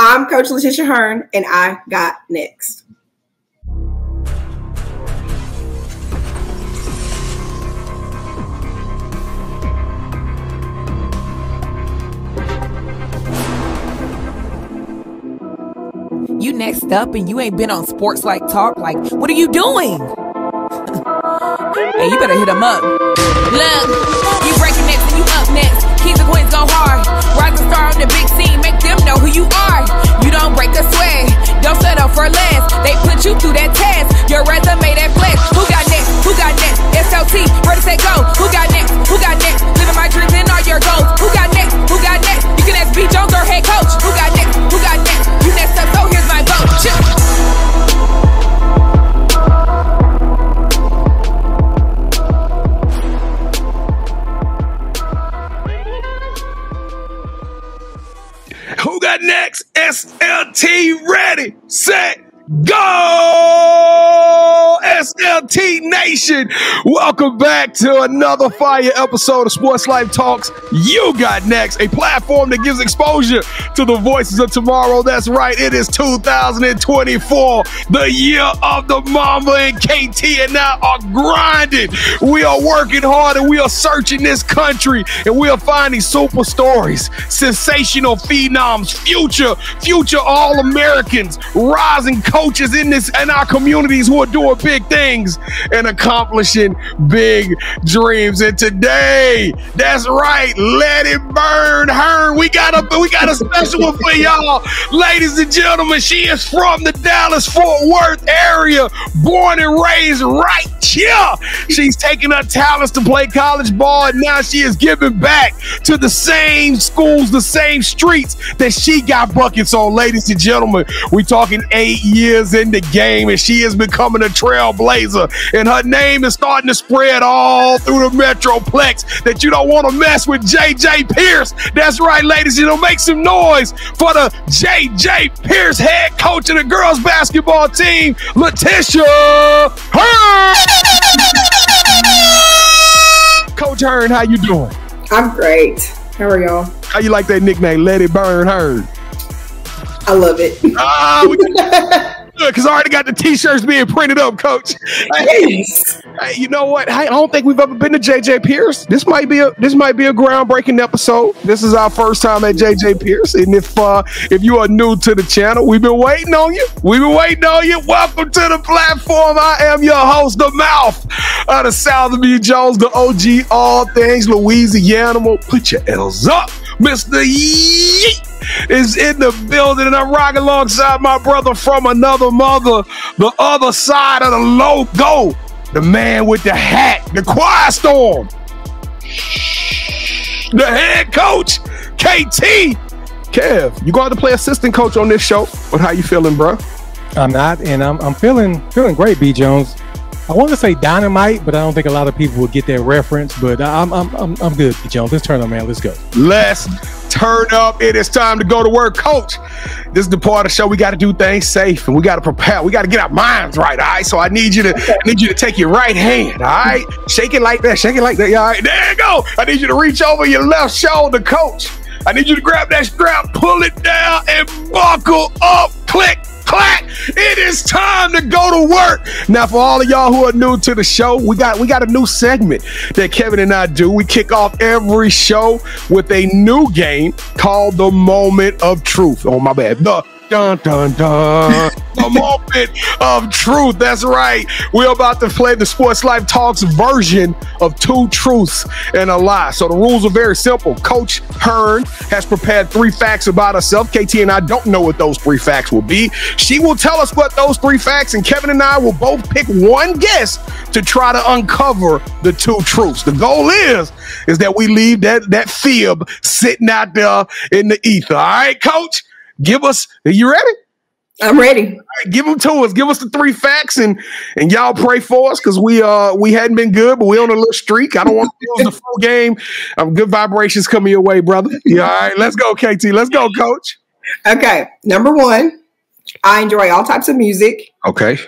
I'm Coach La'Tisha Hearne, and I got next. You next up and you ain't been on SportsLifeTalk. Like, what are you doing? Hey, you better hit them up. Look, you breaking next and you up next. Kings and queens go hard. Rise and star on the big scene. Make them know who you are. You don't break a sweat. Don't settle for less. They put you through that test. Your resume that flex. Who got next? Who got next? SLT, ready, set, go. Who got next? Who got next? Living my dreams and all your goals. Who got next? Who got next? You can ask B. Jones or head coach. Who got next? Who got next? You next up, so here's my vote. Chill. Who got next? SLT, ready, set, go! SLT Nation, welcome back to another fire episode of Sports Life Talks. You got next, a platform that gives exposure to the voices of tomorrow. That's right, it is 2024, the year of the mama, and KT and I are grinding. We are working hard and we are searching this country and we are finding super stories, sensational phenoms, future All-Americans, rising coaches in our communities who are doing big things and accomplishing big dreams. And today, that's right, Let It Burn Hearne. We got a special one for y'all, ladies and gentlemen. She is from the Dallas-Fort Worth area, born and raised right here. She's taking her talents to play college ball, and now she is giving back to the same schools, the same streets that she got buckets on. Ladies and gentlemen, we talking 8 years in the game, and she is becoming a trailblazer, and her name is starting to spread all through the Metroplex that you don't want to mess with. JJ Pierce. That's right, ladies. You know, make some noise for the JJ Pierce head coach of the girls basketball team, La'Tisha Hearne. Coach Hearne, how you doing? I'm great. How are y'all? How you like that nickname, Let It Burn Hearne? I love it. Because I already got the t-shirts being printed up, Coach. Hey, you know what? I don't think we've ever been to JJ Pierce. This might be a groundbreaking episode. This is our first time at JJ Pierce, and if you are new to the channel, we've been waiting on you. Welcome to the platform. I am your host, the mouth of the South of me, Jones, the OG, all things Louisiana. Put your L's up. Mr. Yeet is in the building, and I'm rocking alongside my brother from another mother, the other side of the logo, the man with the hat, the quiet storm, the head coach, KT. Kev, you going to play assistant coach on this show, but how you feeling, bro? I'm not, and I'm feeling great, B. Jones. I want to say dynamite, but I don't think a lot of people will get that reference. But I'm good, B. Jones. Let's turn up, man. Let's go. Let's turn up. It is time to go to work, Coach. This is the part of the show we got to do things safe, and we got to prepare. We got to get our minds right. All right. So I need you to take your right hand. All right. Shake it like that. Shake it like that. All right. There you go. I need you to reach over your left shoulder, Coach. I need you to grab that strap, pull it down, and buckle up. Click. Clack. It is time to go to work. Now, for all of y'all who are new to the show, we got a new segment that Kevin and I do. We kick off every show with a new game called the Moment of Truth. Oh, my bad. The moment of truth. That's right. We're about to play the Sports Life Talks version of 2 truths and a lie. So the rules are very simple. Coach Hearne has prepared 3 facts about herself. KT and I don't know what those 3 facts will be. She will tell us what those 3 facts, and Kevin and I will both pick one guess to try to uncover the 2 truths. The goal is that we leave that fib sitting out there in the ether. All right, Coach? Are you ready? I'm ready. All right, give them to us. Give us the 3 facts, and y'all pray for us because we hadn't been good, but we're on a little streak. I don't want to lose the full game. Good vibrations coming your way, brother. Yeah, all right, let's go, KT. Let's go, Coach. Okay. Number 1, I enjoy all types of music. Okay.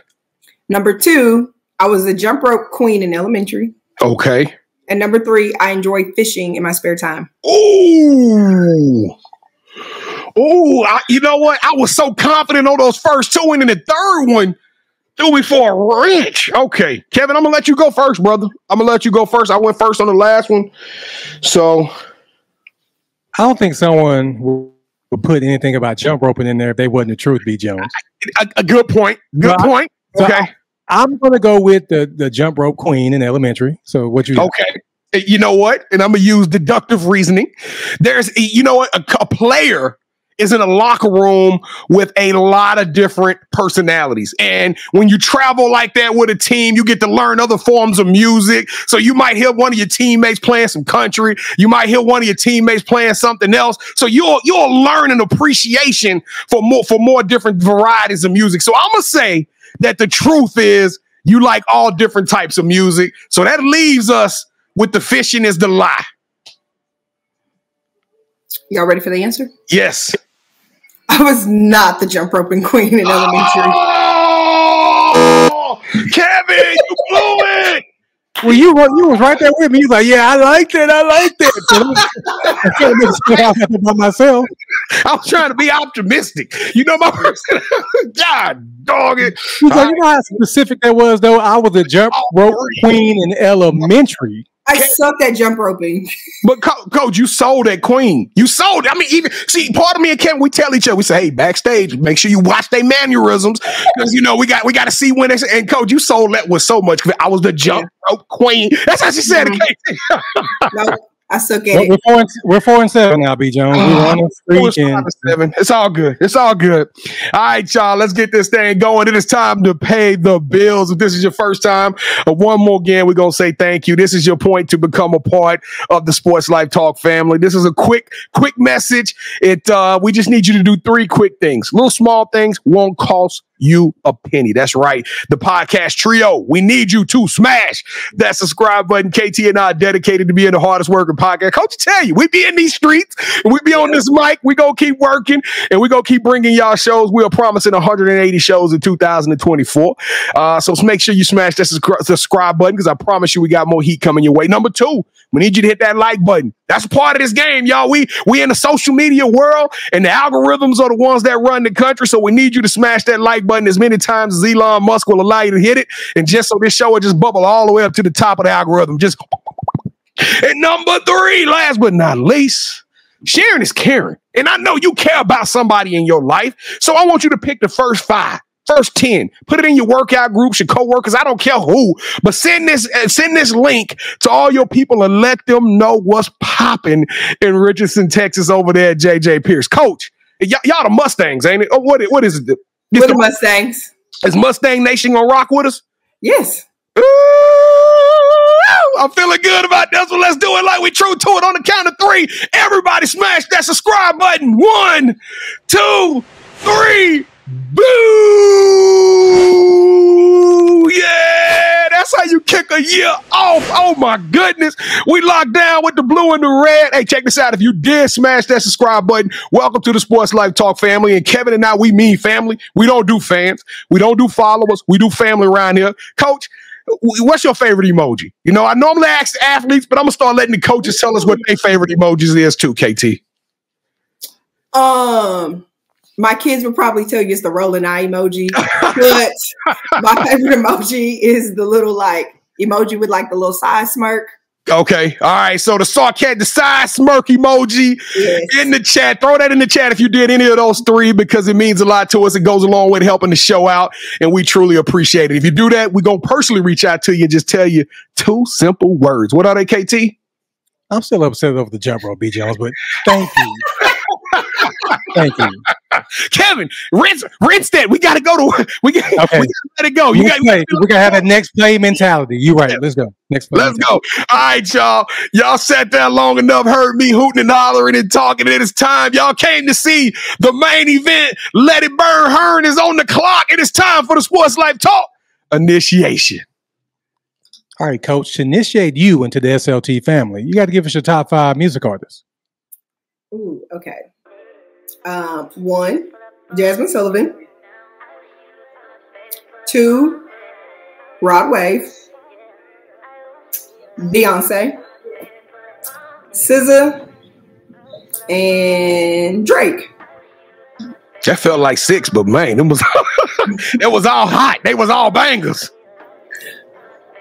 Number 2, I was a jump rope queen in elementary. Okay. And number 3, I enjoy fishing in my spare time. Ooh. Ooh, you know what? I was so confident on those first two, and then the third one threw me for a wrench. Okay, Kevin, I'm gonna let you go first, brother. I'm gonna let you go first. I went first on the last one, so I don't think someone would put anything about jump roping in there if they wasn't the truth, B. Jones. A good point. Good point. Okay, I'm gonna go with the jump rope queen in elementary. So what you got? Okay. You know what? And I'm going to use deductive reasoning. There's, you know what? A player is in a locker room with a lot of different personalities. And when you travel like that with a team, you get to learn other forms of music. So you might hear one of your teammates playing some country. You might hear one of your teammates playing something else. So you'll learn an appreciation for more different varieties of music. So I'm going to say that the truth is you like all different types of music. So that leaves us with the fishing is the lie. Y'all ready for the answer? Yes. I was not the jump roping queen in elementary. Oh, Kevin, you blew it. Well, you was right there with me. You was like, yeah, I liked it. I can't by myself. I was trying to be optimistic. You know my person. God dog it. You know how specific that was, though? I was a jump rope queen in elementary. I sucked at jump roping. But coach, you sold that queen. You sold it. I mean, even see, part of me and Kevin, we tell each other, we say, hey, backstage, make sure you watch their mannerisms. Because you know, we got to see when they say, and coach, you sold that with so much. I was the jump rope queen. That's how she said it. Nope. I suck at it. We're 4-7 now, B. Jones. We're on a streak. 5-7. It's all good. It's all good. All right, y'all. Let's get this thing going. It is time to pay the bills. If this is your first time, one more again, we're gonna say thank you. This is your point to become a part of the Sports Life Talk family. This is a quick message. We just need you to do 3 quick things. Little small things won't cost you a penny. That's right. The podcast trio. We need you to smash that subscribe button. KT and I are dedicated to being the hardest working podcast. Coach, tell you, we be in these streets and we be on this mic. We gonna keep working and we gonna keep bringing y'all shows. We are promising 180 shows in 2024. So make sure you smash that subscribe button because I promise you we got more heat coming your way. Number 2, we need you to hit that like button. That's part of this game, y'all. We in the social media world and the algorithms are the ones that run the country. So we need you to smash that like button as many times as Elon Musk will allow you to hit it. And just so this show will just bubble all the way up to the top of the algorithm. Just and number 3, last but not least, sharing is caring. And I know you care about somebody in your life. So I want you to pick the first 5. First 10, put it in your workout groups, your coworkers. I don't care who, but send this link to all your people and let them know what's popping in Richardson, Texas, over there at JJ Pierce. Coach, y'all the Mustangs, ain't it? Oh, what is it? We're the Mustangs. Is Mustang Nation gonna rock with us? Yes. Ooh, I'm feeling good about this one. Let's do it like we true to it on the count of 3. Everybody smash that subscribe button. 1, 2, 3. Boo! Yeah, that's how you kick a year off. Oh my goodness. We locked down with the blue and the red. Hey, check this out. If you did smash that subscribe button, welcome to the Sports Life Talk family. And Kevin and I, we mean family. We don't do fans. We don't do followers. We do family around here. Coach, what's your favorite emoji? You know, I normally ask athletes, but I'm gonna start letting the coaches tell us what their favorite emojis is too, KT. My kids would probably tell you it's the rolling eye emoji, but my favorite emoji is the little emoji with the little side smirk. Okay. All right. So the side smirk emoji in the chat. Throw that in the chat if you did any of those 3 because it means a lot to us. It goes a long way to helping the show out, and we truly appreciate it. If you do that, we're going to personally reach out to you and just tell you 2 simple words. What are they, KT? I'm still upset over the jump rope, B. Jones, but thank you. Thank you. Kevin, rinse that. We got to go to. We got to let it go. We got to have that next play mentality. You're right. Let's go. Next play. Let's go. All right, y'all. Y'all sat there long enough, heard me hooting and hollering and talking. It is time. Y'all came to see the main event. Let It Burn. Hearne is on the clock. It is time for the Sports Life Talk initiation. All right, Coach. To initiate you into the SLT family, you got to give us your top 5 music artists. Ooh, okay. 1, Jasmine Sullivan. 2, Rod Wave. Beyonce. SZA. And Drake. That felt like 6, but man, it was all hot. They was all bangers.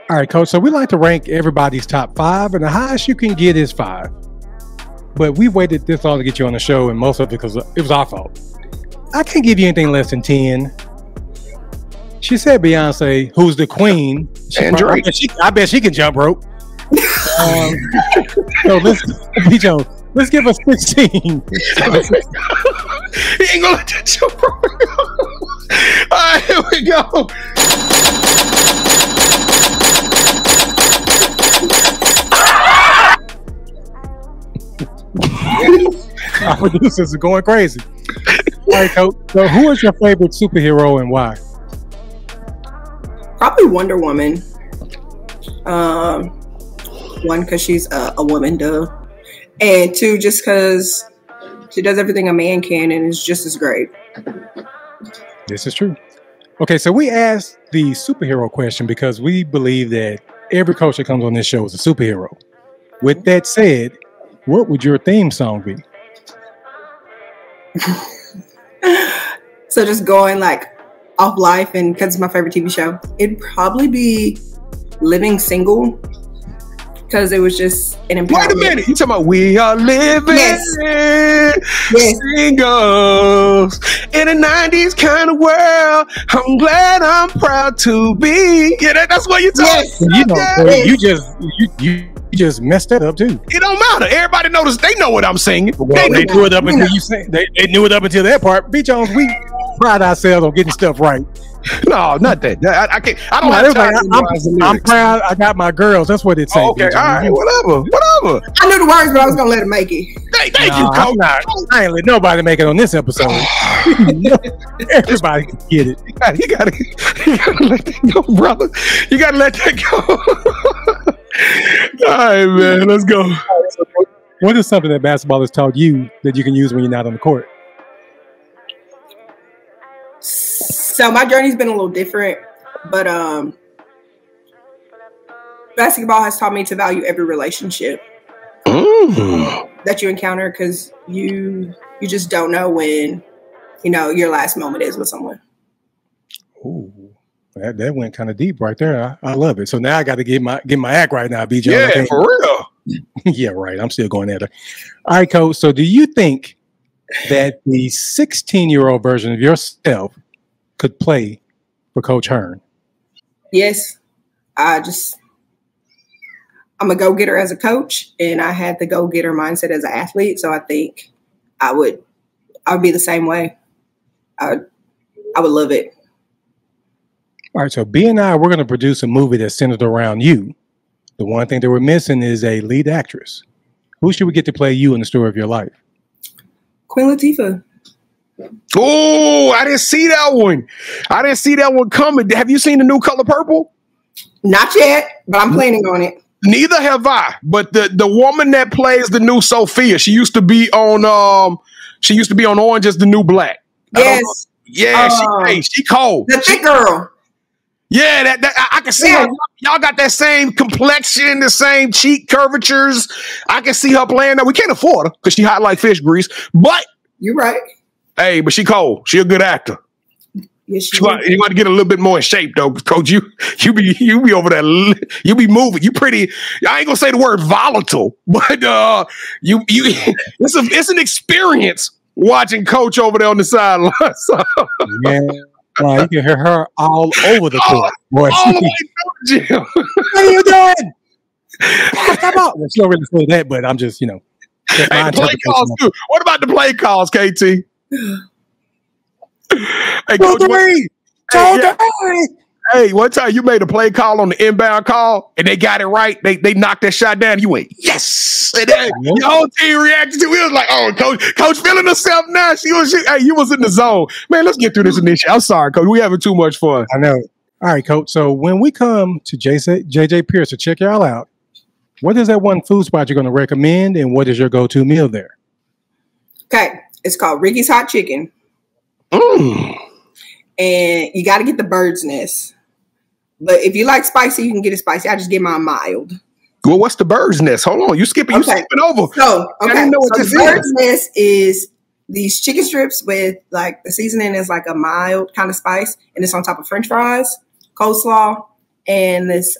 All right, Coach. So we like to rank everybody's top 5, and the highest you can get is 5. But we waited this long to get you on the show, and most of it because it was our fault. I can't give you anything less than 10. She said Beyonce, who's the queen. And Drake. I bet she can jump rope. So let's give her 16. He ain't gonna let that jump rope. All right, here we go. Our producers are going crazy. All right, Coach. So who is your favorite superhero and why? Probably Wonder Woman. One, because she's a woman, duh. And 2, just because she does everything a man can and is just as great. This is true. Okay, so we asked the superhero question because we believe that every coach that comes on this show is a superhero. With that said, what would your theme song be? So just going like off life, and because it's my favorite TV show, it'd probably be Living Single, because it was just an empowerment. Wait a minute, you talking about we are living singles in a 90s kind of world. I'm glad, I'm proud to be. Yeah, that's what you're talking about. You just messed that up too. It don't matter. Everybody knows. They know what I'm singing. Well, they knew it up until you sang. They knew it up until that part. B. Jones, we pride ourselves on getting stuff right. No, not that. I can't. I don't have time. I'm proud. I got my girls. That's what it says. Okay, all right, whatever. I knew the words, but I was gonna let it make it. Thank you, Coach. I ain't let nobody make it on this episode. Everybody can get it. You gotta let that go, brother. You gotta let that go. All right, man. Let's go. What is something that basketball has taught you that you can use when you're not on the court? So my journey's been a little different, but basketball has taught me to value every relationship that you encounter, because you just don't know when your last moment is with someone. Ooh, that went kind of deep right there. I love it. So now I got to get my act right now, BJ. Yeah, for real. Yeah, right. I'm still going at her. All right, Coach. So do you think that the 16-year-old version of yourself could play for Coach Hearne? Yes. I'm a go-getter as a coach, and I had the go-getter mindset as an athlete. So I think I would be the same way. I would love it. All right. So B and we're going to produce a movie that's centered around you. The one thing that we're missing is a lead actress. Who should we get to play you in the story of your life? Queen Latifah. Oh, I didn't see that one. I didn't see that one coming. Have you seen The New Color Purple? Not yet, but I'm planning on it. Neither have I. But the woman that plays the new Sophia, she used to be on Orange Is the New Black. Yes. Yeah, she cold. The thick girl. Yeah, that I can see her. Y'all got that same complexion, the same cheek curvatures. I can see her playing that. We can't afford her because she hot like fish grease. But you're right. Hey, but she cold. She a good actor. Yes, you got to get a little bit more in shape though, Coach. You be over there. You be moving. You pretty. I ain't gonna say the word volatile, but it's an experience watching Coach over there on the sideline. So. Yeah. You can hear her all over the court. Boy, all the way to the gym. What are you doing? Come on. She don't really say that, but I'm just, Hey, play calls too. What about the play calls, KT? Hey, Coach, hey, one time you made a play call on the inbound call and they got it right. They knocked that shot down. And you went, yes. And then your whole team reacted to it. It was like, oh, Coach feeling herself now. Hey, you was in the zone. Man, let's get through this initiative. I'm sorry, Coach. We having too much fun. I know. All right, Coach. So when we come to JJ Pierce to check y'all out, what is that one food spot you're going to recommend, and what is your go-to meal there? Okay. It's called Ricky's Hot Chicken. And you got to get the bird's nest. But if you like spicy, you can get it spicy. I just get mine mild. Well, what's the bird's nest? Hold on. You skipping over. So, okay. So the bird's nest is these chicken strips with like the seasoning is like a mild kind of spice, and it's on top of French fries, coleslaw, and this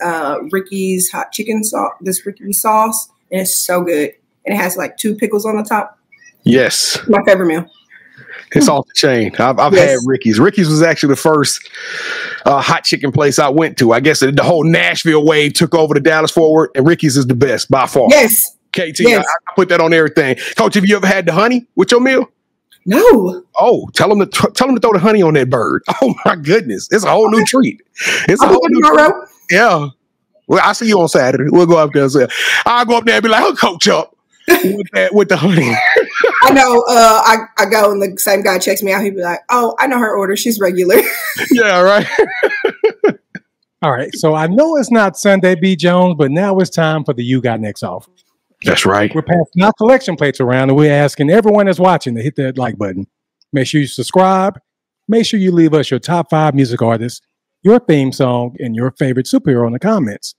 Ricky's hot chicken sauce. This Ricky's sauce, and it's so good. And it has like 2 pickles on the top. Yes, my favorite meal. It's off the chain. I've had Ricky's. Ricky's was actually the first hot chicken place I went to. I guess the whole Nashville wave took over to Dallas-Fort Worth, and Ricky's is the best by far. Yes. KT, yes. I put that on everything. Coach, have you ever had the honey with your meal? No. Oh, tell them to throw the honey on that bird. Oh my goodness, it's a whole new treat. It's a whole new treat. Yeah. Well, I'll see you on Saturday. We'll go up there. I'll go up there and be like, "Hook Coach up with the honey." I know. I go and the same guy checks me out. He'd be like, "Oh, I know her order. She's regular." Yeah, right. All right. So I know it's not Sunday, B. Jones, but now it's time for the You Got Next offer. That's right. We're passing our collection plates around, and we're asking everyone that's watching to hit that like button. Make sure you subscribe. Make sure you leave us your top 5 music artists, your theme song, and your favorite superhero in the comments.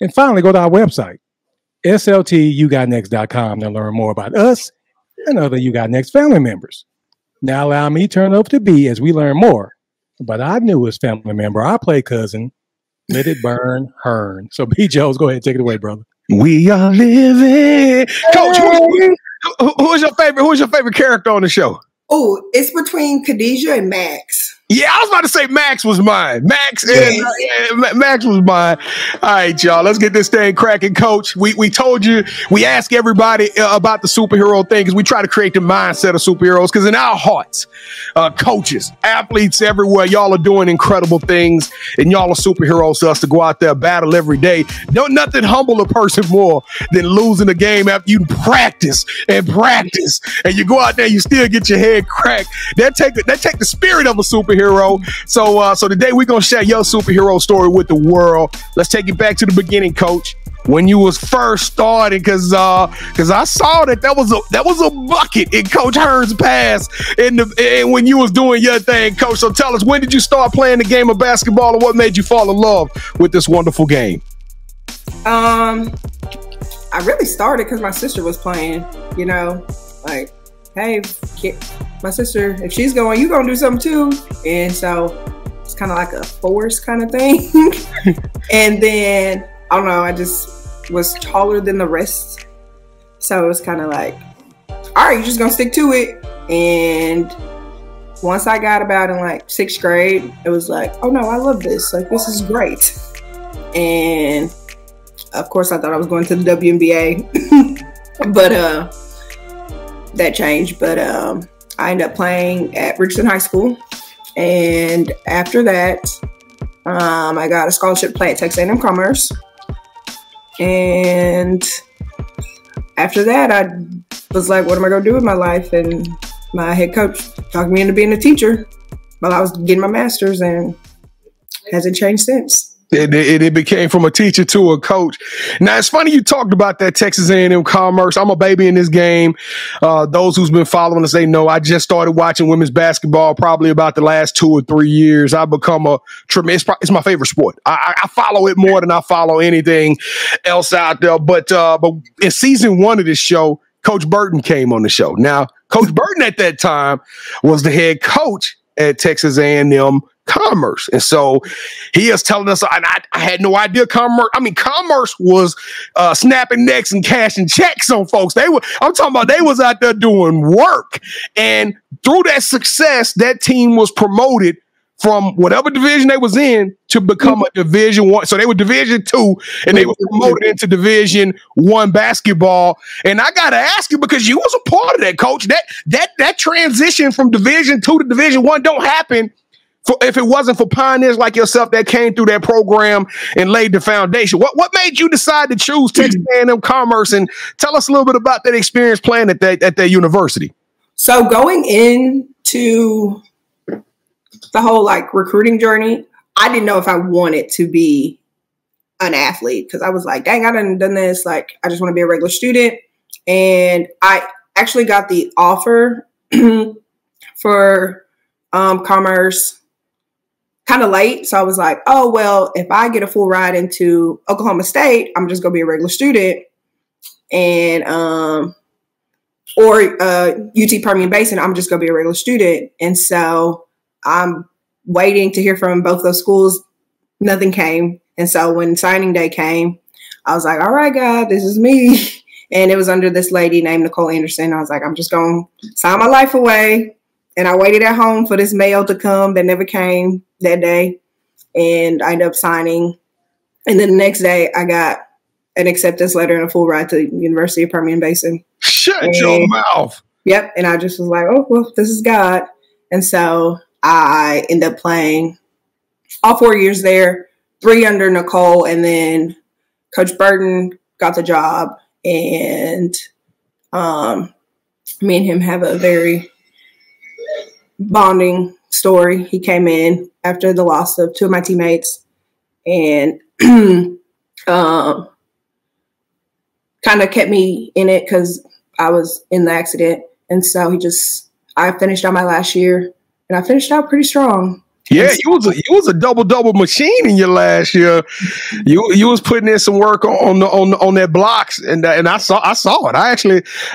And finally, go to our website, sltyouGotNext.com, to learn more about us and other You Got Next family members. Now allow me to turn over to B as we learn more about our newest family member, our play cousin, Let It Burn Hearne. So B. Jones, go ahead and take it away, brother. We are living. Coach, who's your favorite character on the show? Oh, it's between Khadijah and Max. Yeah, I was about to say Max was mine. Max was mine. All right, y'all, let's get this thing cracking, Coach. We told you, we ask everybody about the superhero thing because we try to create the mindset of superheroes because in our hearts, coaches, athletes everywhere, y'all are doing incredible things and y'all are superheroes to us to go out there, battle every day. Don't nothing humble a person more than losing a game after you practice and you go out there, you still get your head cracked. That take the spirit of a superhero. So today we're gonna share your superhero story with the world. Let's take it back to the beginning, Coach. When you was first starting, because I saw that was a bucket in Coach Hearne's pass and when you was doing your thing, Coach. So tell us, when did you start playing the game of basketball, and what made you fall in love with this wonderful game? I really started because my sister was playing. You know, like, hey, my sister, if she's going, you gonna do something too. And so it's kind of like a force kind of thing. And then, I don't know, I just was taller than the rest. So it was kind of like, all right, you're just gonna stick to it. And once I got about in like 6th grade, it was like, oh no, I love this. Like, this is great. And of course I thought I was going to the WNBA, but that changed. But I ended up playing at Richardson High School, and after that I got a scholarship to play at Texas A&M Commerce. And after that I was like, what am I gonna do with my life? And my head coach talked me into being a teacher while I was getting my master's, and hasn't changed since. It became from a teacher to a coach. Now, it's funny you talked about that Texas A&M Commerce. I'm a baby in this game. Those who's been following us, they know I just started watching women's basketball probably about the last 2 or 3 years. I've become it's my favorite sport. I follow it more than I follow anything else out there. But in season 1 of this show, Coach Burton came on the show. Now, Coach Burton at that time was the head coach at Texas A&M Commerce. And so he is telling us, and I had no idea Commerce was snapping necks and cashing checks on folks. I'm talking about they was out there doing work. And through that success, that team was promoted from whatever division they was in to become a Division 1. So they were Division 2 and they were promoted into Division 1 basketball. And I got to ask you, because you was a part of that, Coach, that transition from Division 2 to Division 1 don't happen if it wasn't for pioneers like yourself that came through that program and laid the foundation. What made you decide to choose Texas A&M Commerce, and tell us a little bit about that experience playing at that university? So going into the whole like recruiting journey, I didn't know if I wanted to be an athlete, because I was like, dang, I done this. Like, I just want to be a regular student. And I actually got the offer for Commerce kind of late. So I was like, oh, well, if I get a full ride into Oklahoma State, I'm just going to be a regular student. And or UT Permian Basin, I'm just going to be a regular student. And so I'm waiting to hear from both those schools. Nothing came. And so when signing day came, I was like, all right, God, this is me. And it was under this lady named Nicole Anderson. I was like, I'm just going to sign my life away. And I waited at home for this mail to come that never came that day. And I ended up signing. And then the next day, I got an acceptance letter and a full ride to the University of Permian Basin. Shut your mouth. Yep. And I just was like, oh, well, this is God. And so I ended up playing all 4 years there, 3 under Nicole. And then Coach Burton got the job. And me and him have a very bonding story. He came in after the loss of 2 of my teammates and kind of kept me in it because I was in the accident. And so I finished out my last year and I finished out pretty strong. Yeah, you was a double machine in your last year. You was putting in some work on that blocks, and I saw it. I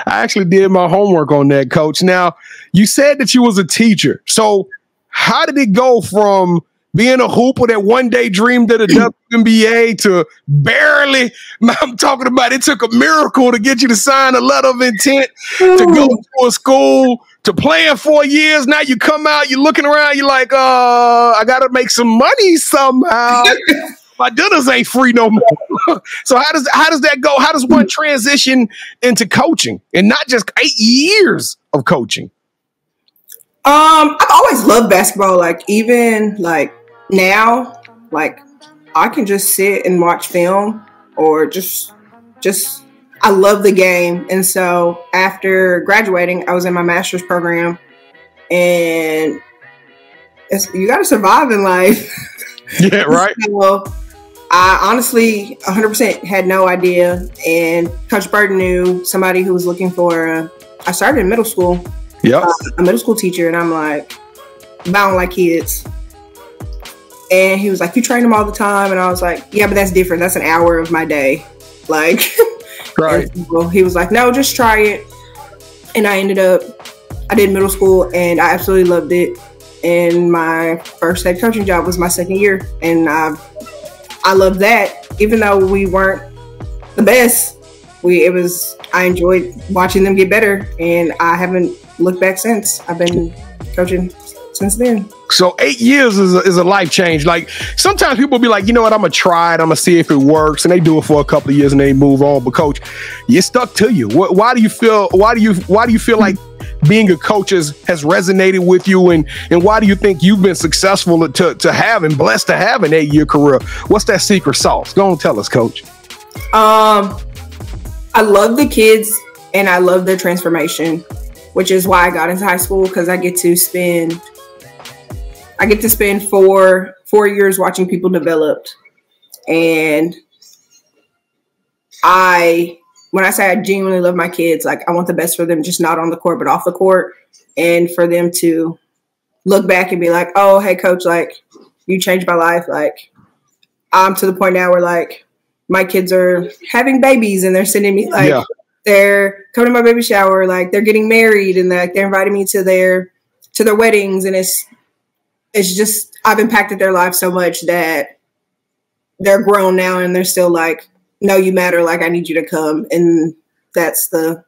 actually did my homework on that, Coach. Now, you said that you was a teacher. So how did it go from being a hooper that one day dreamed of the WNBA to barely? I'm talking about it took a miracle to get you to sign a letter of intent to go to a school. To playing 4 years, now you come out, you're looking around, you're like, I gotta make some money somehow. My dinners ain't free no more. So how does that go? How does one transition into coaching and not just 8 years of coaching? I've always loved basketball. Like even like now, like I can just sit and watch film or just I love the game. And so after graduating, I was in my master's program, and you got to survive in life. Yeah, right. So I honestly 100% had no idea. And Coach Burton knew somebody who was looking for, I started in middle school. Yeah, a middle school teacher. And I'm like, I don't like kids. And he was like, you train them all the time. And I was like, yeah, but that's different. That's an hour of my day. Like, right. Well, he was like, no, just try it. And I did middle school and I absolutely loved it. And my first head coaching job was my second year. And I loved that. Even though we weren't the best, I enjoyed watching them get better. And I haven't looked back since. I've been coaching since then. So 8 years is a life change. Like sometimes people be like, you know what, I'm gonna try it, I'm gonna see if it works, and they do it for a couple of years and they move on. But Coach, you stuck to you. Why do you feel like being a coach has resonated with you, and why do you think you've been successful to have and blessed to have an 8-year career? What's that secret sauce? Go on, tell us, Coach. I love the kids and I love their transformation, which is why I got into high school, because I get to spend 4 years watching people develop. And when I say I genuinely love my kids, like I want the best for them, just not on the court, but off the court. And for them to look back and be like, oh, hey coach, like you changed my life. Like I'm to the point now where like my kids are having babies and they're sending me like, they're coming to my baby shower, like they're getting married and they're inviting me to their weddings. And it's just, I've impacted their life so much that they're grown now and they're still like, no, you matter. Like, I need you to come. And that's what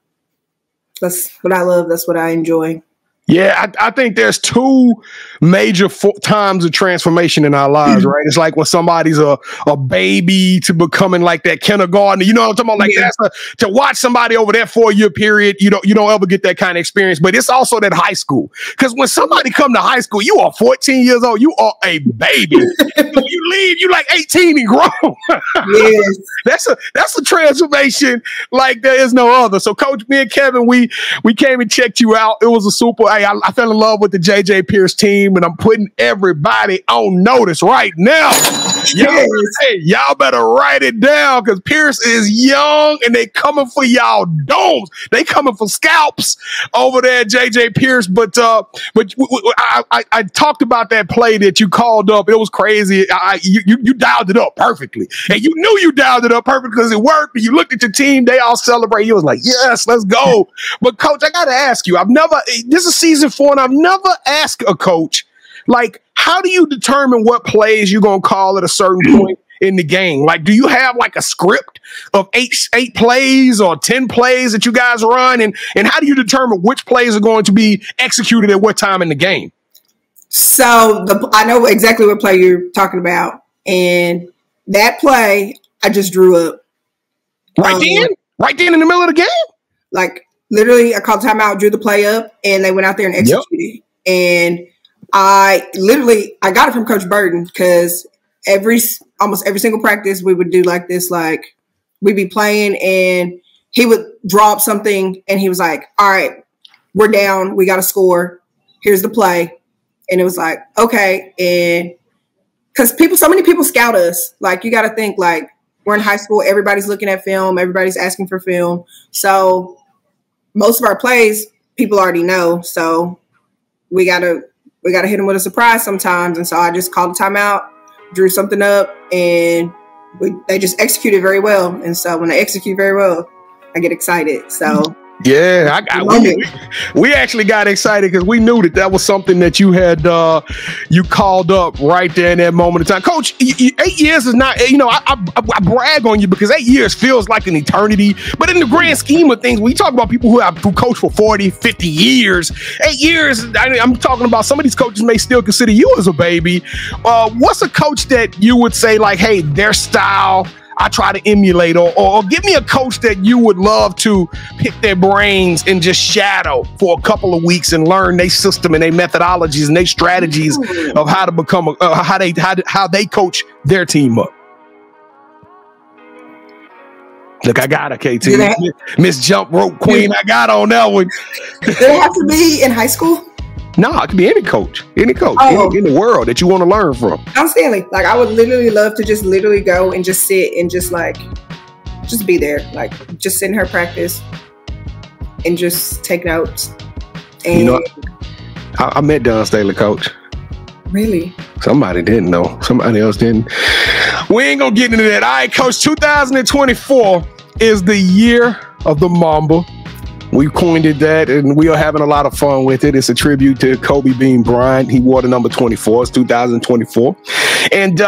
I love. That's what I enjoy. Yeah, I think there's two major times of transformation in our lives, right? It's like when somebody's a baby to becoming like that kindergarten. You know what I'm talking about? Like that's to watch somebody over that 4-year period, you don't ever get that kind of experience. But it's also that high school. Because when somebody come to high school, you are 14 years old, you are a baby. When you leave, you like 18 and grown. Yes. That's a transformation like there is no other. So Coach, me and Kevin, we came and checked you out. It was a super. I fell in love with the JJ Pierce team, and I'm putting everybody on notice right now. Y'all better write it down because Pierce is young and they coming for y'all domes. They coming for scalps over there at JJ Pierce. But I talked about that play that you called up. It was crazy. You dialed it up perfectly, and you knew you dialed it up perfectly because it worked. And you looked at your team; they all celebrate. You was like, "Yes, let's go." But coach, I got to ask you. This is season 4, and I've never asked a coach, like, how do you determine what plays you're going to call at a certain point in the game? Like, do you have like a script of eight plays or 10 plays that you guys run? And how do you determine which plays are going to be executed at what time in the game? So I know exactly what play you're talking about. And that play, I just drew up. Right then in the middle of the game? Like, literally, I called timeout, drew the play up, and they went out there and executed. Yep. And I got it from Coach Burton because almost every single practice we would do like this. Like, we'd be playing and he would draw up something and he was like, all right, we're down. We got to score. Here's the play. And it was like, okay. And because so many people scout us. Like, you got to think, like, we're in high school. Everybody's looking at film. Everybody's asking for film. So most of our plays, people already know. So we gotta hit them with a surprise sometimes. And so I just called a timeout, drew something up, and they just executed very well. And so when they execute very well, I get excited. So yeah, we actually got excited because we knew that was something that you had you called up right there in that moment of time. Coach, 8 years is not, I brag on you because 8 years feels like an eternity. But in the grand scheme of things, when you talk about people who coach for 40, 50 years, 8 years, I'm talking about some of these coaches may still consider you as a baby. What's a coach that you would say, like, hey, their style I try to emulate, or give me a coach that you would love to pick their brains and just shadow for a couple of weeks and learn their system and their methodologies and their strategies of how to become how they coach their team up. Look, I got a KT. Miss Jump Rope Queen, I got on that one. Did it have to be in high school? No, it could be any coach in the world that you want to learn from. Outstanding. Like, I would literally love to just literally go and just sit and just be there. Like, just sit in her practice and just take notes. And I met Don Staley, coach. Really? Somebody didn't know. Somebody else didn't. We ain't going to get into that. All right, coach, 2024 is the year of the Mamba. We coined it that, and we are having a lot of fun with it. It's a tribute to Kobe Bean Bryant. He wore the number 24. It's 2024. And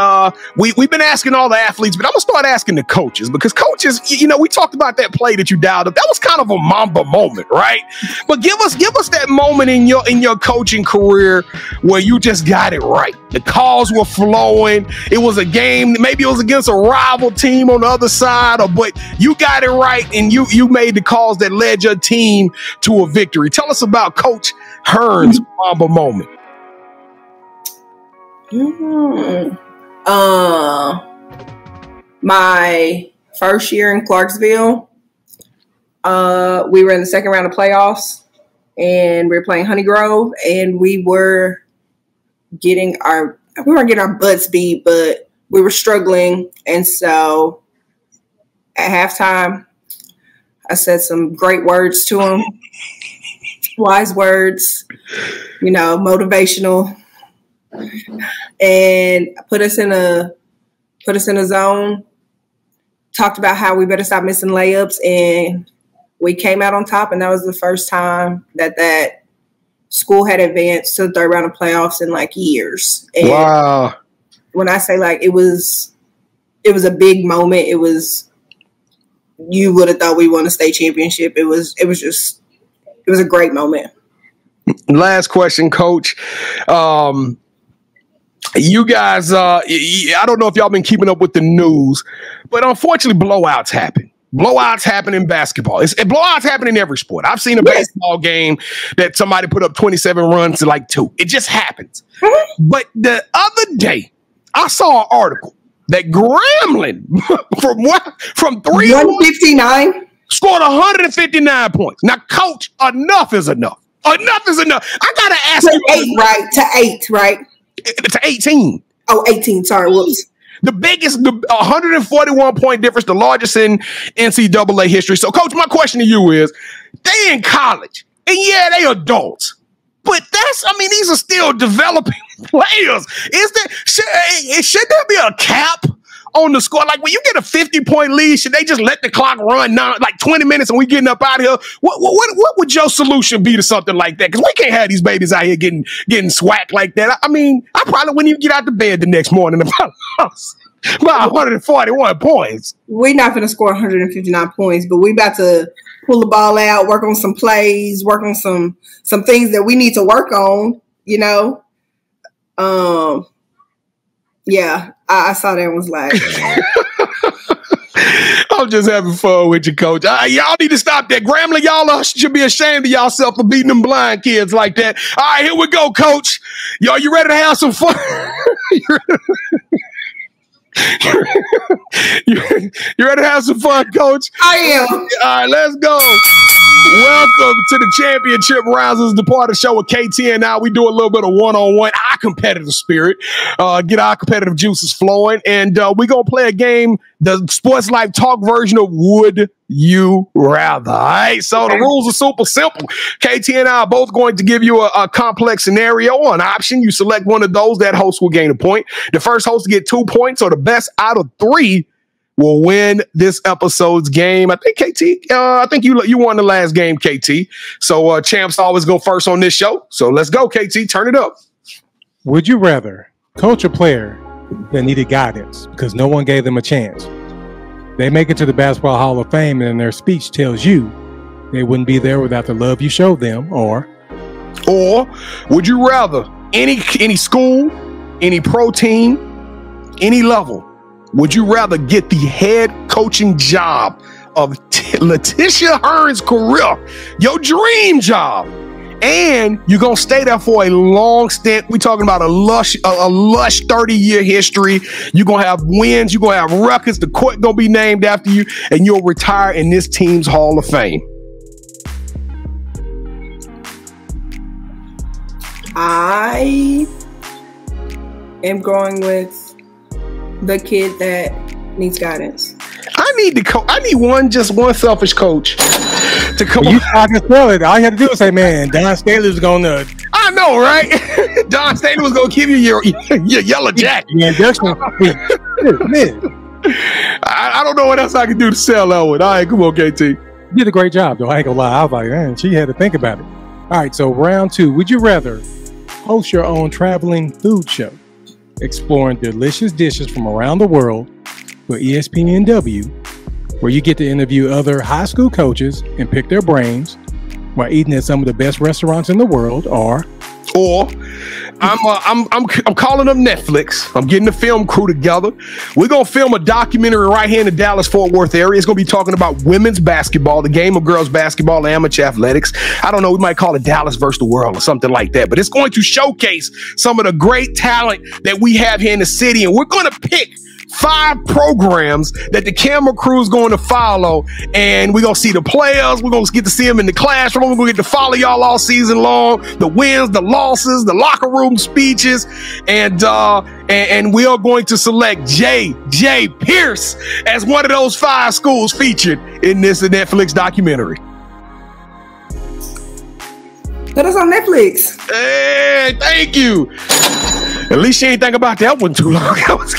we've been asking all the athletes, but I'm going to start asking the coaches, because coaches, we talked about that play that you dialed up. That was kind of a Mamba moment, right? But give us that moment in your coaching career where you just got it right. The calls were flowing. It was a game. Maybe it was against a rival team on the other side, but you got it right, and you made the calls that led your team to a victory. Tell us about Coach Hearne's Mamba moment. My first year in Clarksville, we were in the second round of playoffs, and we were playing Honey Grove, and we weren't getting our butts beat, but we were struggling. And so at halftime, I said some great words to him, wise words, motivational, and put us in a zone. Talked about how we better stop missing layups, and we came out on top. And that was the first time that school had advanced to the third round of playoffs in like years. And wow! When I say like it was a big moment. It was. You would have thought we won a state championship. It was a great moment. Last question, Coach. You guys, I don't know if y'all been keeping up with the news, but unfortunately, blowouts happen. Blowouts happen in basketball. Blowouts happen in every sport. I've seen a basketball game that somebody put up 27 runs to like 2. It just happens. Mm-hmm. But the other day, I saw an article that Grambling from 159 scored 159 points. Now, Coach, enough is enough. Enough is enough. I gotta ask you. To 8, right? To 8, right? To 18. Oh, 18. Sorry. Whoops. The biggest, the 141 point difference, the largest in NCAA history. So, Coach, my question to you is, they in college, and yeah, they adults, but these are still developing players. Should there be a cap on the score? Like, when you get a 50-point lead, should they just let the clock run now, like 20 minutes and we getting up out of here? What would your solution be to something like that? Because we can't have these babies out here getting swacked like that. I probably wouldn't even get out of bed the next morning about 141 points. We're not going to score 159 points, but we about to pull the ball out, work on some plays, work on some things that we need to work on, you know? Yeah, I saw that and was like... I'm just having fun with you, Coach. Y'all need to stop that. Grambling, y'all should be ashamed of yourself for beating them blind kids like that. All right, here we go, Coach. Y'all, you ready to have some fun? You ready to have some fun, Coach? I am. All right, let's go. Welcome to the championship rounds. This is the part of the show with KT and I. We do a little bit of one-on-one, our competitive spirit, get our competitive juices flowing, and we're going to play a game, the Sports Life Talk version of Would You Rather. All right, so the rules are super simple. KT and I are both going to give you a complex scenario or an option. You select one of those. That host will gain a point. The first host to get 2 points, or the best out of 3 will win this episode's game. I think KT, I think you won the last game, KT. So champs always go first on this show. So let's go, KT. Turn it up. Would you rather coach a player that needed guidance because no one gave them a chance? They make it to the Basketball Hall of Fame, and their speech tells you they wouldn't be there without the love you showed them. Or would you rather any school, any pro team, any level, would you rather get the head coaching job of La'Tisha Hearne's career, your dream job, and you're going to stay there for a long stint? We're talking about a lush 30-year history. You're going to have wins. You're going to have records. The court going to be named after you, and you'll retire in this team's Hall of Fame. I am going with the kid that needs guidance. I need one selfish coach to come. You can spell it. All you have to do is say, "Man, Don Staley's gonna." I know, right? Don Staley was gonna give you your yellow jacket. Yeah, I don't know what else I can do to sell that one. All right, come on, KT. You did a great job, though. I ain't gonna lie. I was like, man, she had to think about it. All right, so round 2. Would you rather host your own traveling food show, exploring delicious dishes from around the world for ESPNW, where you get to interview other high school coaches and pick their brains while eating at some of the best restaurants in the world? Or I'm calling up Netflix. I'm getting the film crew together. We're going to film a documentary right here in the Dallas-Fort Worth area. It's going to be talking about women's basketball, the game of girls basketball, amateur athletics. I don't know, we might call it Dallas versus the world or something like that. But it's going to showcase some of the great talent that we have here in the city. And we're going to pick 5 programs that the camera crew is going to follow, and we're going to see the players. We're going to get to see them in the classroom. We're going to get to follow y'all all season long, the wins, the losses, the locker room speeches, and we are going to select J.J. Pierce as one of those 5 schools featured in this Netflix documentary. Put us on Netflix. Hey, thank you. At least she ain't think about that one too long. I was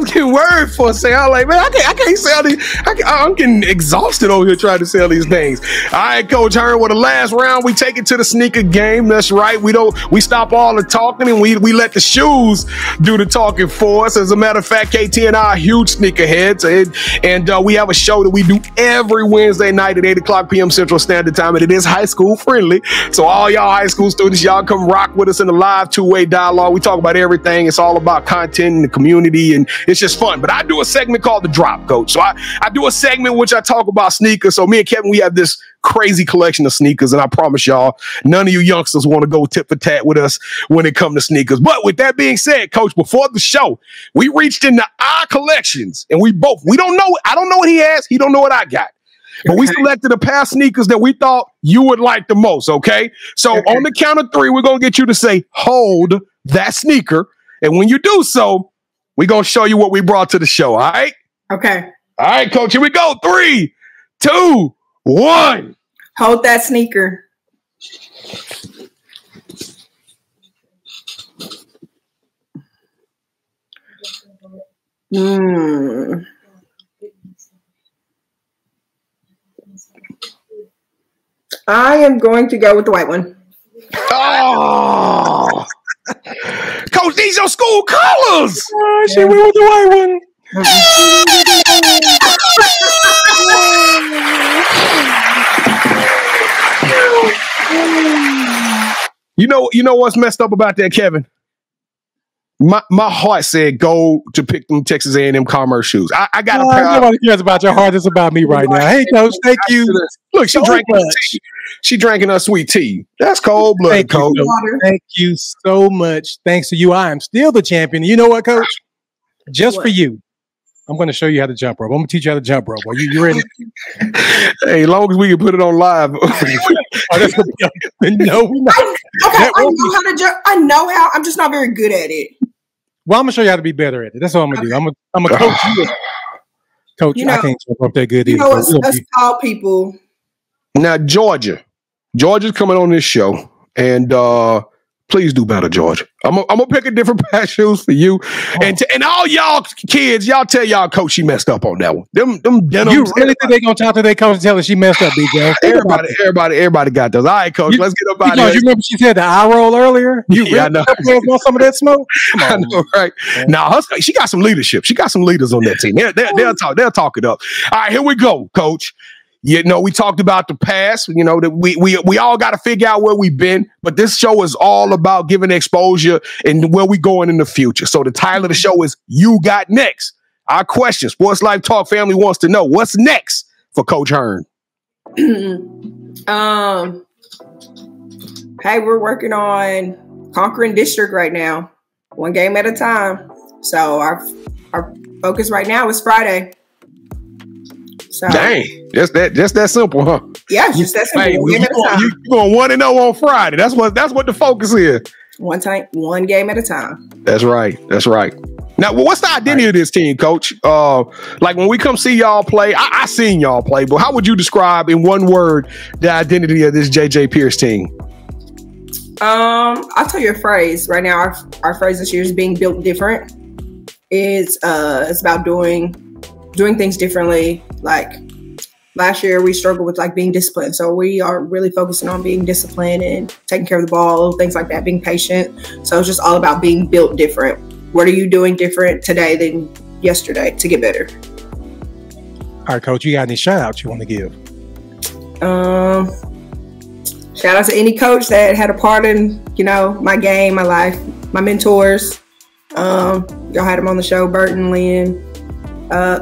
getting worried for a second. I was like, man, I can't sell these. I'm getting exhausted over here trying to sell these things. All right, Coach Hearne, well, the last round, we take it to the sneaker game. That's right. We stop all the talking and we let the shoes do the talking for us. As a matter of fact, KT and I are huge sneakerheads, and we have a show that we do every Wednesday night at 8 o'clock p.m. Central Standard Time, and it is high school friendly. So all y'all high school students, y'all come rock with us in the live two-way dialogue. We talk about everything. It's all about content and the community, and it's just fun. But I do a segment called The Drop, Coach. So I do a segment which I talk about sneakers. So me and Kevin, we have this crazy collection of sneakers, and I promise y'all, none of you youngsters want to go tit for tat with us when it comes to sneakers. But with that being said, Coach, before the show, we reached into our collections, and we don't know. I don't know what he has. He don't know what I got. But we selected a pair of sneakers that we thought you would like the most, okay? So on the count of 3, we're going to get you to say, hold that sneaker. And when you do so, We're going to show you what we brought to the show, all right? Okay. All right, Coach, here we go. 3, 2, 1. Hold that sneaker. I am going to go with the white one. Oh, Coach, these are school colors. Oh, she went with the white one. You know what's messed up about that, Kevin? My heart said go to pick them Texas A&M Commerce shoes. I got a pair. Nobody cares about your heart. It's about me right now. Hey, Coach, thank you. Look, she drinking her sweet tea. That's cold blood, Coach. Thank you so much. Thanks to you, I am still the champion. You know what, Coach? Just for you, I'm going to show you how to jump rope. I'm going to teach you how to jump rope. Are you ready? Hey, as long as we can put it on live. No, we're not. Okay, I know how to jump. I know how. I'm just not very good at it. Well, I'm going to show you how to be better at it. That's what I'm going to do. I'm going to coach you. Coach, I can't jump up that good either. Us tall people. Now, Georgia's coming on this show, and please do better, Georgia. I'm gonna pick a different pair of shoes for you, and all y'all kids. Y'all tell y'all coach she messed up on that one. Them denims. You really think they gonna talk to their coach and tell her she messed up, BJ? Everybody got those. All right, Coach, let's get up out of here. You remember she said the eye roll earlier? I know. Want some of that smoke? I know, right? Now, she got some leadership. She got some leaders on that team. They'll talk it up. All right, here we go, Coach. You know, we talked about the past, you know, that we all got to figure out where we've been, but this show is all about giving exposure and where we going in the future. So the title of the show is You Got Next. Our question, Sports Life Talk family wants to know what's next for Coach Hearne. Hey, we're working on conquering district right now, one game at a time. So our focus right now is Friday. So, dang, just that simple, huh? Yeah, it's just that simple. Hey, you're going 1-0 on Friday. That's what the focus is. One game at a time. That's right. Now, what's the identity of this team, Coach? Like when we come see y'all play, I seen y'all play, but how would you describe in one word the identity of this JJ Pierce team? I'll tell you a phrase. Right now, our phrase this year is being built different. It's about doing things differently. Like last year we struggled with like being disciplined. So we are really focusing on being disciplined and taking care of the ball, things like that, being patient. So it's just all about being built different. What are you doing different today than yesterday to get better? All right, Coach, you got any shout outs you want to give? Shout out to any coach that had a part in, you know, my game, my life, my mentors. Y'all had them on the show, Burton, Lynn,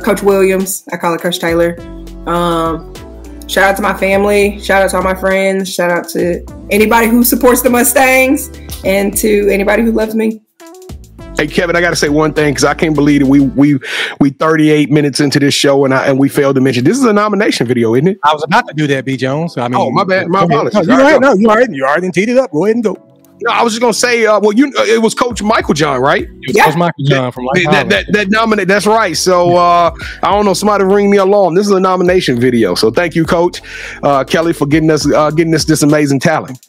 Coach Williams, I call it Coach Taylor. Shout out to my family. Shout out to all my friends. Shout out to anybody who supports the Mustangs and to anybody who loves me. Hey, Kevin, I got to say one thing because I can't believe that we 38 minutes into this show and we failed to mention this is a nomination video, isn't it? I was about to do that, B. Jones. So, I mean, oh, my bad. My apologies. You already teed it up. Go ahead and go. No, I was just gonna say, it was Coach Michael John, right? Yeah, Coach Michael John from that nominate. That's right. So I don't know, somebody ring me alarm. This is a nomination video. So thank you, Coach Kelly, for getting us this amazing talent.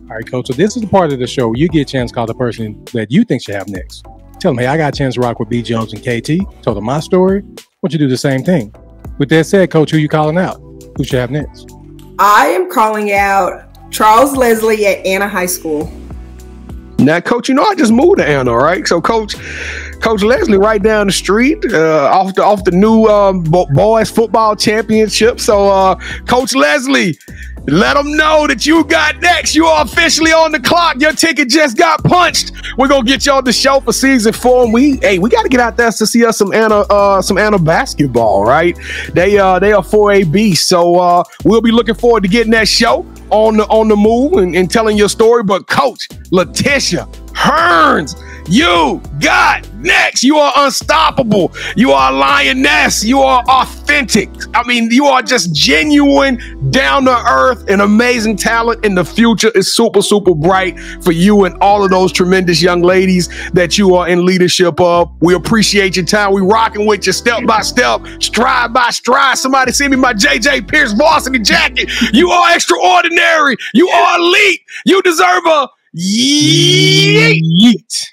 All right, Coach. So this is the part of the show where you get a chance to call the person that you think should have next. Tell them, hey, I got a chance to rock with B. Jones and KT. Told them my story. Won't you do the same thing? With that said, Coach, who you calling out? Who should have next? I am calling out Charles Leslie at Anna High School. Now, Coach, you know I just moved to Anna, right? So, Coach Leslie, right down the street, off the new boys football championship. So, Coach Leslie, let them know that you got next. You are officially on the clock. Your ticket just got punched. We're gonna get you on the show for season 4. And we got to get out there to see us some Anna basketball, right? They are 4AB. So we'll be looking forward to getting that show on the move and telling your story. But Coach La'Tisha Hearne, You got next. You are unstoppable. You are a lioness. You are authentic. I mean, you are just genuine, down to earth, and amazing talent. And the future is super, super bright for you and all of those tremendous young ladies that you are in leadership of. We appreciate your time. We rocking with you step by step, stride by stride. Somebody send me my JJ Pierce varsity jacket. You are extraordinary. You are elite. You deserve a yeet.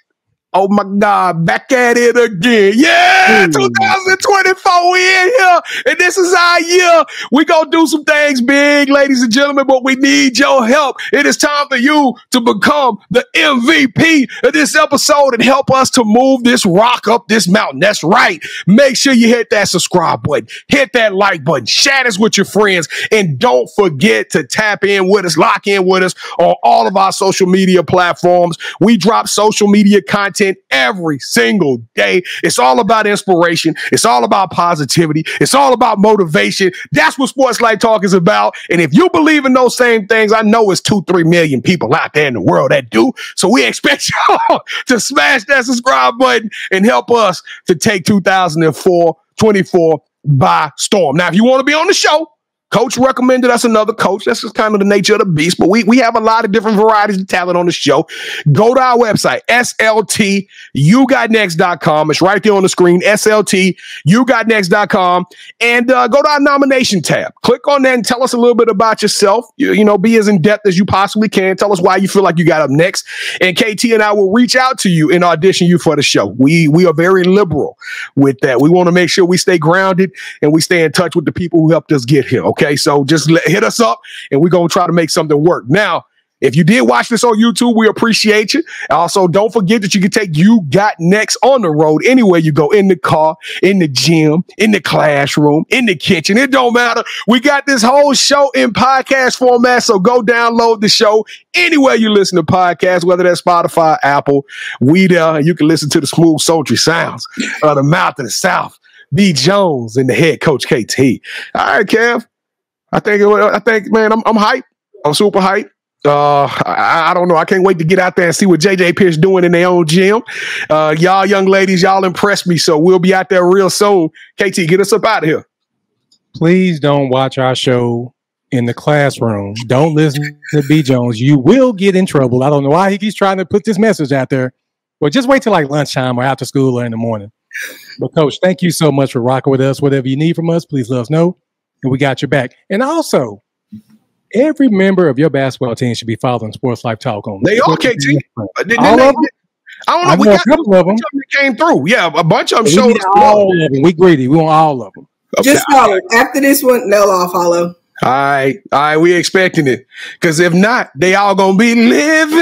Oh my God, back at it again. Yeah, 2024, we in here. And this is our year. We gonna do some things big, ladies and gentlemen, but we need your help. It is time for you to become the MVP of this episode and help us to move this rock up this mountain. That's right. Make sure you hit that subscribe button, hit that like button, share this with your friends, and don't forget to tap in with us, lock in with us on all of our social media platforms. We drop social media content every single day. It's all about inspiration. It's all about positivity. It's all about motivation. That's what Sports Life Talk is about. And if you believe in those same things, I know it's 2-3 million people out there in the world that do. So we expect y'all to smash that subscribe button and help us to take 2024 by storm. Now, if you want to be on the show, Coach recommended us another coach. That's just kind of the nature of the beast. But we have a lot of different varieties of talent on the show. Go to our website, SLTyougotnext.com. It's right there on the screen, SLTyougotnext.com. And go to our nomination tab. Click on that and tell us a little bit about yourself. You know, be as in-depth as you possibly can. Tell us why you feel like you got up next. And KT and I will reach out to you and audition you for the show. We are very liberal with that. We want to make sure we stay grounded and we stay in touch with the people who helped us get here. Okay, so just hit us up and we're going to try to make something work. Now, if you did watch this on YouTube, we appreciate you. Also, don't forget that you can take You Got Next on the road anywhere you go, in the car, in the gym, in the classroom, in the kitchen. It don't matter. We got this whole show in podcast format, so go download the show anywhere you listen to podcasts, whether that's Spotify, Apple. We there. You can listen to the smooth, sultry sounds of the mouth of the South. B. Jones and the head coach KT. All right, Kev. I think, man, I'm hyped. I'm super hyped. I don't know. I can't wait to get out there and see what JJ Pierce doing in their own gym. Y'all young ladies, y'all impressed me. So we'll be out there real soon. KT, get us up out of here. Please don't watch our show in the classroom. Don't listen to B. Jones. You will get in trouble. I don't know why he keeps trying to put this message out there. Well, just wait till like lunchtime or after school or in the morning. But Coach, thank you so much for rocking with us. Whatever you need from us, please let us know. And we got your back. And also, every member of your basketball team should be following Sports Life Talk on. They are, KT. All of them. I don't know. We got a couple of them that came through. Yeah, a bunch of them showed us. All of them. We greedy. We want all of them. Okay. Just follow. After this one, they'll all follow. All right, we expecting it. Because if not, they all gonna be living.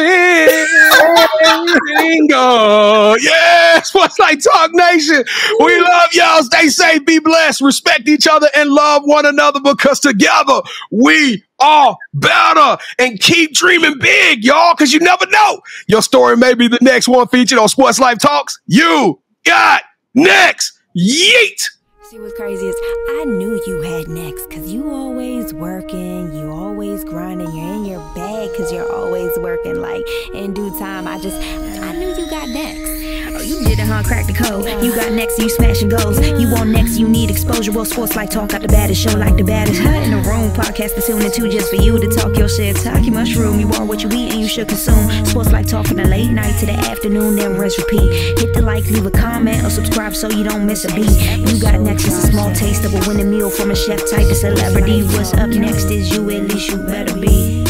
Yeah, Sports Life Talk Nation. We love y'all. Stay safe, be blessed, respect each other, and love one another, because together we are better. And keep dreaming big, y'all, because you never know. Your story may be the next one featured on Sports Life Talks. You got next. Yeet. See, what's crazy is I knew you had next, because you always working, you always grinding, you're in your bag because you're always working. Like, in due time, I knew you got next. Oh, you did it, huh? Crack the code. You got next, you smashing goals. You want next, you need exposure. Well, Sports Life Talk got the baddest show, like the baddest in the room. Podcast to tune into just for you to talk your shit. Talk your mushroom. You are what you eat and you should consume. Sports Life Talk from the late night to the afternoon, then rest repeat. Hit the like, leave a comment, or subscribe so you don't miss a beat. You got next is a small taste of a winning meal from a chef type of celebrity. What's up next is you, at least you better be.